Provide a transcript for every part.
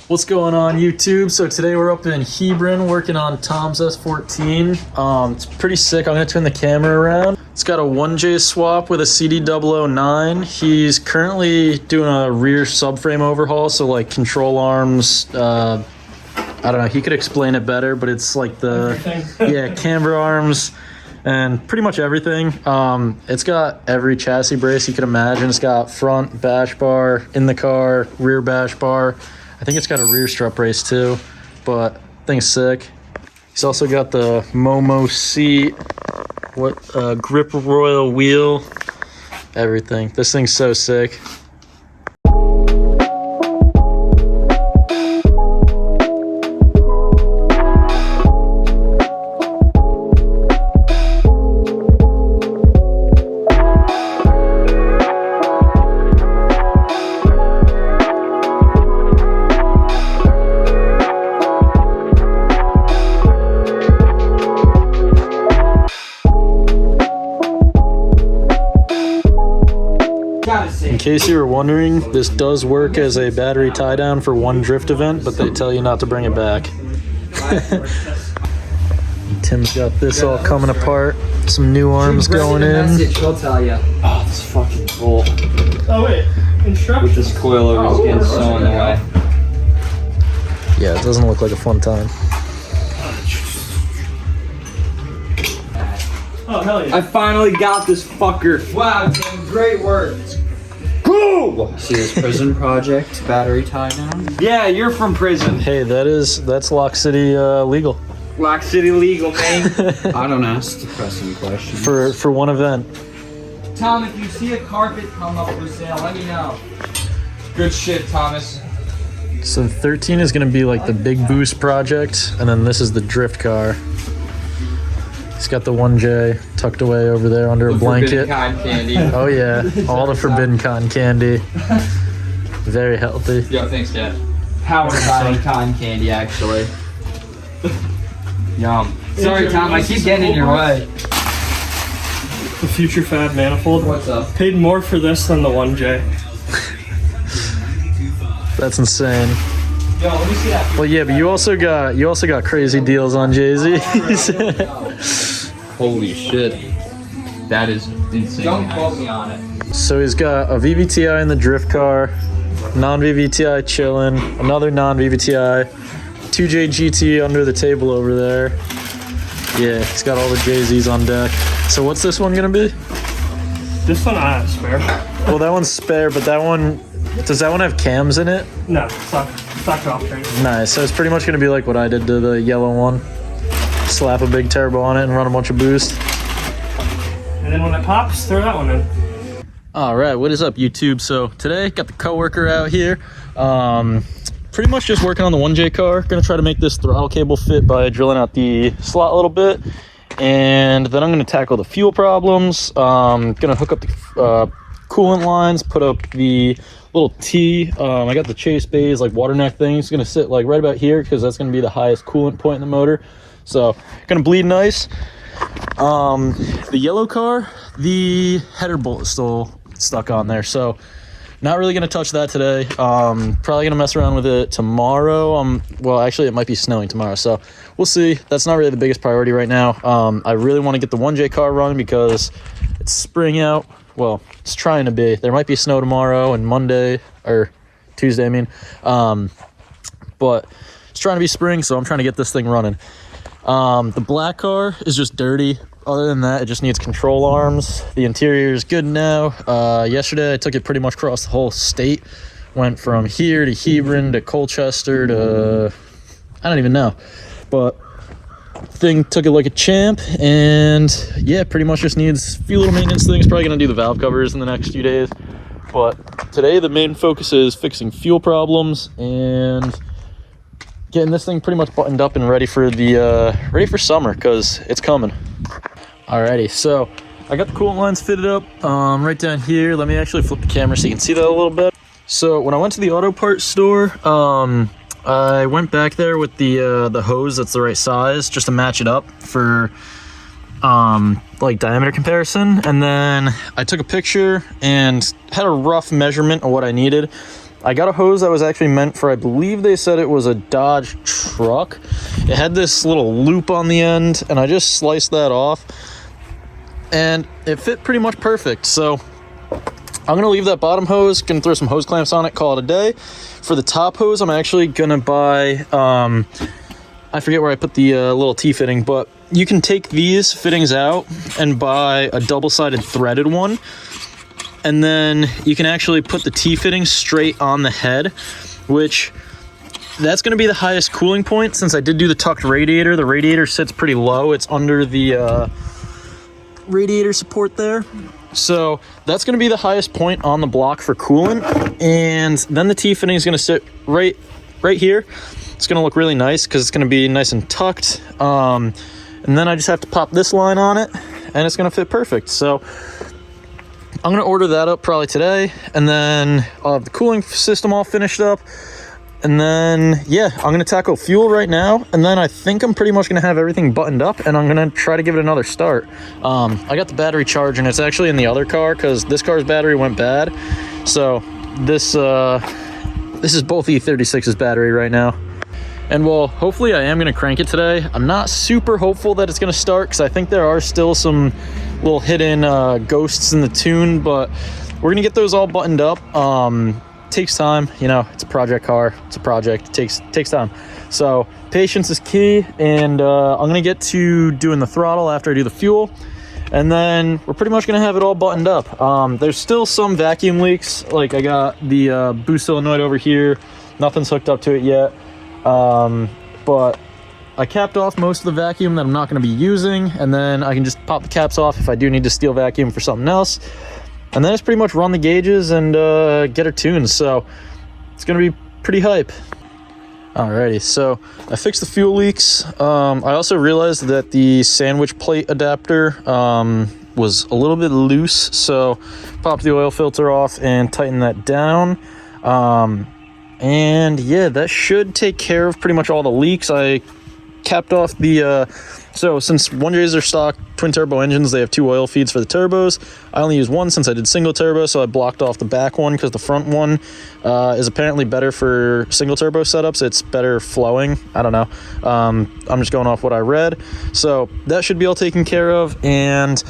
What's going on YouTube? So today we're up in Hebron working on Tom's S14. It's pretty sick. I'm gonna turn the camera around. It's got a 1J swap with a CD009. He's currently doing a rear subframe overhaul, so like control arms, I don't know, he could explain it better, but it's like the yeah, camber arms and pretty much everything. It's got every chassis brace you could imagine. It's got front bash bar in the car, rear bash bar. I think it's got a rear strut brace too, but thing's sick. He's also got the Momo seat, grip royal wheel, everything. This thing's so sick. In case you were wondering, this does work as a battery tie down for one drift event, but they tell you not to bring it back. Tim's got this all coming apart. Some new arms going in. He'll tell you. Oh, this fucking bolt. Oh wait, instructions. With this coilover is getting so in the way. Yeah, it doesn't look like a fun time. Oh hell yeah! I finally got this fucker. Wow, Tim, great work. Cool! See this prison project battery tie down? Yeah, you're from prison. Hey, that's Lock City legal Lock City legal, man. I don't ask the pressing questions. for one event. Tom, if you see a carpet come up for sale, let me know. Good shit, Thomas. So 13 is gonna be like the big boost project, and then this is the drift car. He's got the 1J tucked away over there under a blanket. Cotton candy. Oh yeah, all the forbidden cotton candy. Very healthy. Yo, thanks, Dad. Powered by cotton candy, actually. Yum. Sorry, Tom, I keep getting in your way. The Future Fab manifold. What's up? Paid more for this than the 1J. That's insane. Yo, let me see that. Well, yeah, but you also got crazy deals on Jay-Z. Holy shit. That is insane. Don't quote me on it. So he's got a VVTi in the drift car, non-VVTi chilling, another non-VVTi, 2J GT under the table over there. Yeah, he's got all the Jay-Z's on deck. So what's this one gonna be? This one I have spare. Well, that one's spare, but that one, does that one have cams in it? No, stock off train. Nice. So it's pretty much gonna be like what I did to the yellow one. Slap a big turbo on it and run a bunch of boost. And then when it pops, throw that one in. All right, what is up YouTube? So today got the coworker out here. Pretty much just working on the 1J car. Gonna try to make this throttle cable fit by drilling out the slot a little bit. And then I'm gonna tackle the fuel problems. Gonna hook up the coolant lines, put up the little T. I got the chase bays, like water neck thing. It's gonna sit like right about here because that's gonna be the highest coolant point in the motor. So gonna bleed nice. The yellow car, the header bolt is still stuck on there, so not really gonna touch that today. Probably gonna mess around with it tomorrow. Well, actually it might be snowing tomorrow, so we'll see. That's not really the biggest priority right now. I really want to get the 1J car running because it's spring out. Well, it's trying to be. There might be snow tomorrow and Monday or Tuesday, I mean. But it's trying to be spring, so I'm trying to get this thing running. The black car is just dirty. Other than that, it just needs control arms. The interior is good now. Yesterday, I took it pretty much across the whole state. Went from here to Hebron to Colchester to... I don't even know. But thing took it like a champ. And yeah, pretty much just needs a few little maintenance things. Probably going to do the valve covers in the next few days. But today, the main focus is fixing fuel problems and getting this thing pretty much buttoned up and ready for summer because it's coming. Alrighty, so I got the coolant lines fitted up right down here. Let me actually flip the camera so you can see that a little bit. So when I went to the auto parts store, I went back there with the hose that's the right size just to match it up for like diameter comparison, and then I took a picture and had a rough measurement of what I needed. I got a hose that was actually meant for, I believe they said it was a Dodge truck. It had this little loop on the end, and I just sliced that off, and it fit pretty much perfect. So I'm gonna leave that bottom hose, gonna throw some hose clamps on it, call it a day. For the top hose, I'm actually gonna buy, I forget where I put the little T-fitting, but you can take these fittings out and buy a double-sided threaded one, and then you can actually put the T-fitting straight on the head, which that's gonna be the highest cooling point. Since I did do the tucked radiator, the radiator sits pretty low. It's under the radiator support there. So that's going to be the highest point on the block for coolant, and then the T-fitting is going to sit right here. It's going to look really nice because it's going to be nice and tucked, and then I just have to pop this line on it, and it's going to fit perfect. So I'm going to order that up probably today, and then I'll have the cooling system all finished up. And then, yeah, I'm going to tackle fuel right now. And then I think I'm pretty much going to have everything buttoned up, and I'm going to try to give it another start. I got the battery charged, and it's actually in the other car because this car's battery went bad. So this is both E36's battery right now. And well, hopefully I am going to crank it today. I'm not super hopeful that it's going to start because I think there are still some little hidden ghosts in the tune, but we're going to get those all buttoned up. Takes time, you know, it's a project car, it's a project, it takes time. So patience is key, and I'm gonna get to doing the throttle after I do the fuel, and then we're pretty much gonna have it all buttoned up. There's still some vacuum leaks. Like I got the boost solenoid over here, nothing's hooked up to it yet, but I capped off most of the vacuum that I'm not going to be using, and then I can just pop the caps off if I do need to steel vacuum for something else. And then it's pretty much run the gauges and get her tuned. So it's going to be pretty hype. Alrighty, so I fixed the fuel leaks. I also realized that the sandwich plate adapter was a little bit loose, so popped the oil filter off and tightened that down. And yeah, that should take care of pretty much all the leaks. I capped off the so since 1Js are stock twin turbo engines, they have 2 oil feeds for the turbos. I only use one since I did single turbo, so I blocked off the back one because the front one is apparently better for single turbo setups. It's better flowing. I don't know. I'm just going off what I read. So that should be all taken care of, and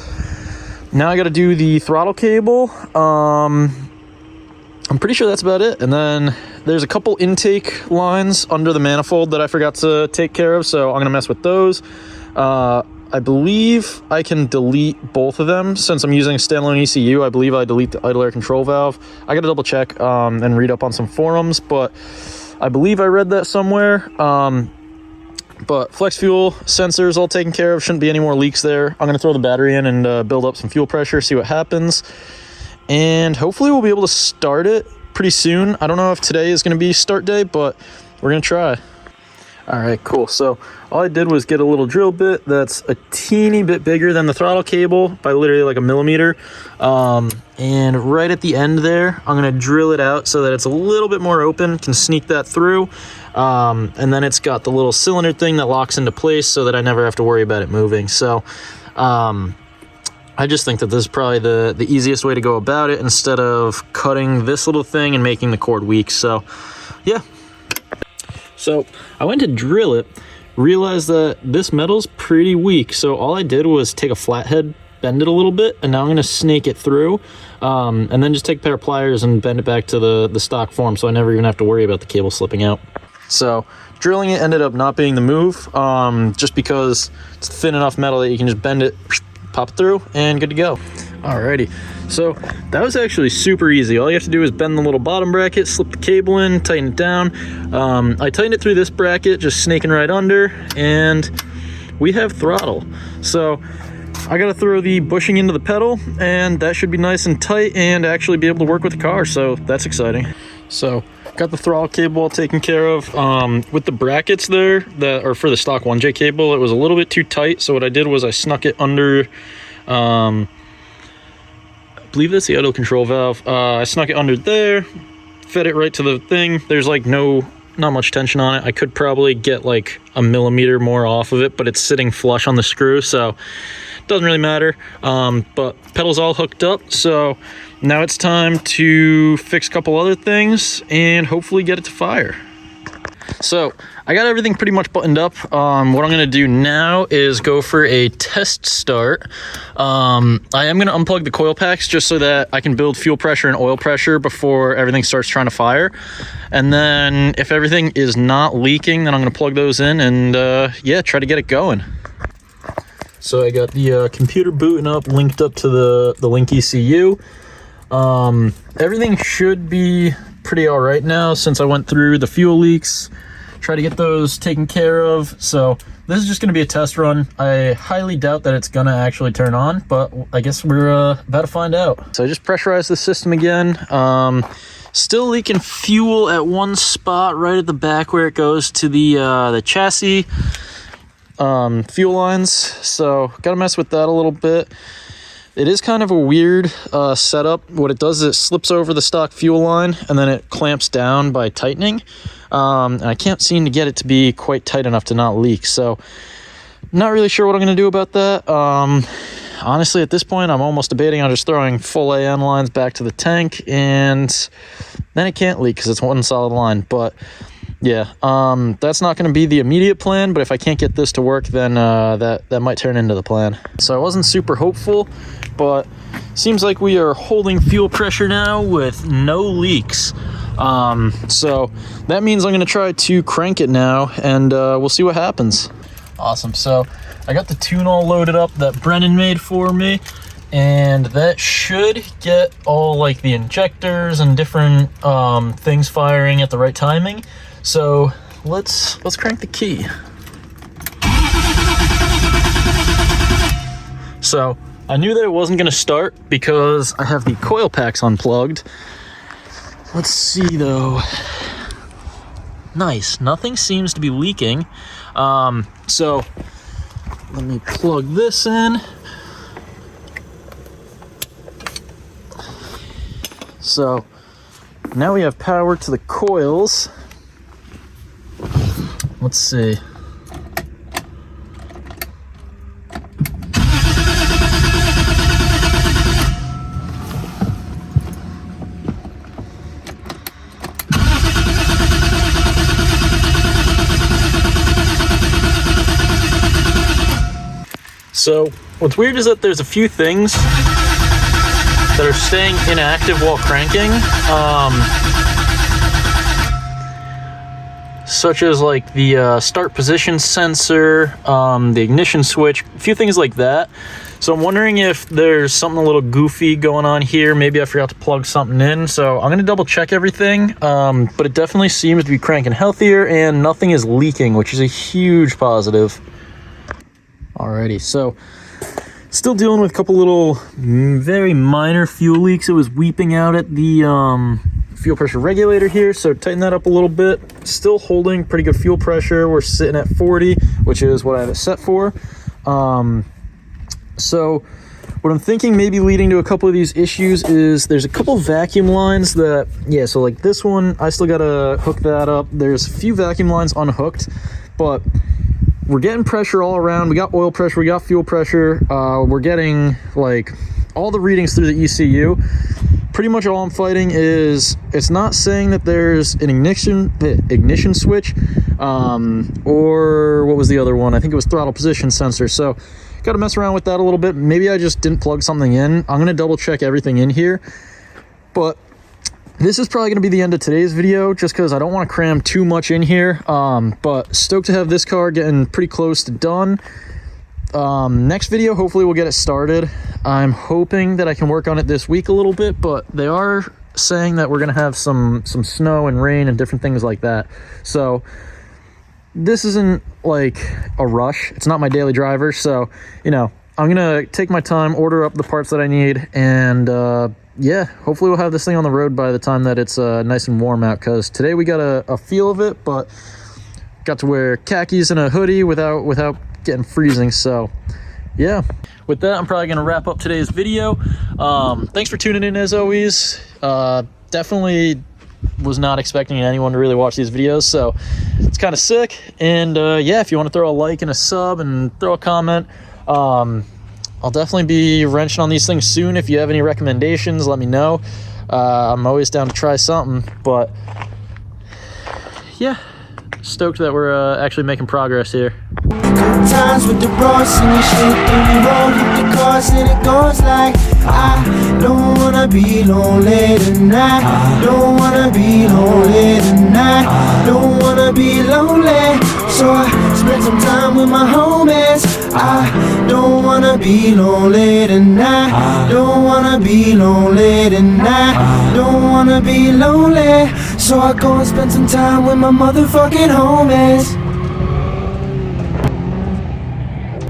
now I got to do the throttle cable. I'm pretty sure that's about it. And then there's a couple intake lines under the manifold that I forgot to take care of, so I'm going to mess with those. I believe I can delete both of them. Since I'm using a standalone ECU, I believe I delete the idle air control valve. I got to double check and read up on some forums, but I believe I read that somewhere. But flex fuel sensors all taken care of. Shouldn't be any more leaks there. I'm going to throw the battery in and build up some fuel pressure, see what happens. And hopefully we'll be able to start it pretty soon. I don't know if today is going to be start day, but we're going to try. All right, cool. So all I did was get a little drill bit that's a teeny bit bigger than the throttle cable by literally like a millimeter. And right at the end there, I'm going to drill it out so that it's a little bit more open, can sneak that through. And then it's got the little cylinder thing that locks into place so that I never have to worry about it moving. So I just think that this is probably the easiest way to go about it instead of cutting this little thing and making the cord weak. So yeah. So I went to drill it, realized that this metal's pretty weak. So all I did was take a flathead, bend it a little bit, and now I'm going to snake it through, and then just take a pair of pliers and bend it back to the stock form, so I never even have to worry about the cable slipping out. So drilling it ended up not being the move, just because it's thin enough metal that you can just bend it, pop it through, and good to go. Alrighty, so that was actually super easy. All you have to do is bend the little bottom bracket, slip the cable in, tighten it down. I tightened it through this bracket, just snaking right under, and we have throttle. So I gotta throw the bushing into the pedal, and that should be nice and tight and actually be able to work with the car, so that's exciting. So got the throttle cable all taken care of. With the brackets there that are for the stock 1J cable, it was a little bit too tight, so what I did was I snuck it under, I believe that's the idle control valve. I snuck it under there, fed it right to the thing. There's like no not much tension on it. I could probably get like a millimeter more off of it, but it's sitting flush on the screw, so it doesn't really matter. But pedal's all hooked up, so now it's time to fix a couple other things and hopefully get it to fire. So I got everything pretty much buttoned up. What I'm going to do now is go for a test start. I am going to unplug the coil packs just so that I can build fuel pressure and oil pressure before everything starts trying to fire. And then if everything is not leaking, then I'm going to plug those in and yeah, try to get it going. So I got the computer booting up, linked up to the Link ECU. Everything should be pretty all right now since I went through the fuel leaks, try to get those taken care of. So this is just going to be a test run. I highly doubt that it's going to actually turn on, but I guess we're about to find out. So I just pressurized the system again. Still leaking fuel at one spot right at the back where it goes to the chassis fuel lines. So got to mess with that a little bit. It is kind of a weird setup. What it does is it slips over the stock fuel line and then it clamps down by tightening. And I can't seem to get it to be quite tight enough to not leak. So not really sure what I'm going to do about that. Honestly, at this point, I'm almost debating on just throwing full AN lines back to the tank, and then it can't leak because it's one solid line. But yeah, that's not going to be the immediate plan, but if I can't get this to work, then that might turn into the plan. So I wasn't super hopeful, but seems like we are holding fuel pressure now with no leaks. So that means I'm going to try to crank it now, and we'll see what happens. Awesome. So I got the tune all loaded up that Brennan made for me, and that should get all like the injectors and different things firing at the right timing. So let's crank the key. So I knew that it wasn't going to start because I have the coil packs unplugged. Let's see though. Nice, nothing seems to be leaking. So let me plug this in. So now we have power to the coils. Let's see. So what's weird is that there's a few things that are staying inactive while cranking. Such as like the start position sensor, the ignition switch, a few things like that. So I'm wondering if there's something a little goofy going on here. Maybe I forgot to plug something in. So I'm going to double check everything. But it definitely seems to be cranking healthier and nothing is leaking, which is a huge positive. Alrighty, so still dealing with a couple little very minor fuel leaks. It was weeping out at the fuel pressure regulator here, so tighten that up a little bit. Still holding pretty good fuel pressure. We're sitting at 40, which is what I have it set for. So what I'm thinking maybe leading to a couple of these issues is there's a couple vacuum lines that, yeah, so like this one, I still gotta hook that up. There's a few vacuum lines unhooked, but we're getting pressure all around. We got oil pressure, we got fuel pressure. We're getting like all the readings through the ECU. Pretty much all I'm fighting is it's not saying that there's an ignition switch, or what was the other one? I think it was throttle position sensor. So got to mess around with that a little bit. Maybe I just didn't plug something in. I'm going to double check everything in here, but this is probably going to be the end of today's video just because I don't want to cram too much in here. But stoked to have this car getting pretty close to done. Next video, hopefully we'll get it started. I'm hoping that I can work on it this week a little bit, but they are saying that we're going to have some snow and rain and different things like that. So this isn't like a rush. It's not my daily driver. So, you know, I'm going to take my time, order up the parts that I need, and yeah, hopefully we'll have this thing on the road by the time that it's nice and warm out, because today we got a feel of it, but got to wear khakis and a hoodie without getting freezing. So yeah, with that, I'm probably going to wrap up today's video. Thanks for tuning in as always. Definitely was not expecting anyone to really watch these videos, so it's kind of sick. And yeah, if you want to throw a like and a sub and throw a comment, I'll definitely be wrenching on these things soon. If you have any recommendations, let me know. I'm always down to try something, but yeah, stoked that we're actually making progress here. Times with the bros and the shit, and we roll with the cars, and it goes like, I don't wanna be lonely tonight. Don't wanna be lonely tonight. Don't wanna be lonely, so I spend some time with my homies. I don't wanna be lonely tonight. Don't wanna be lonely tonight. Don't wanna be lonely, so I go and spend some time with my motherfucking homies.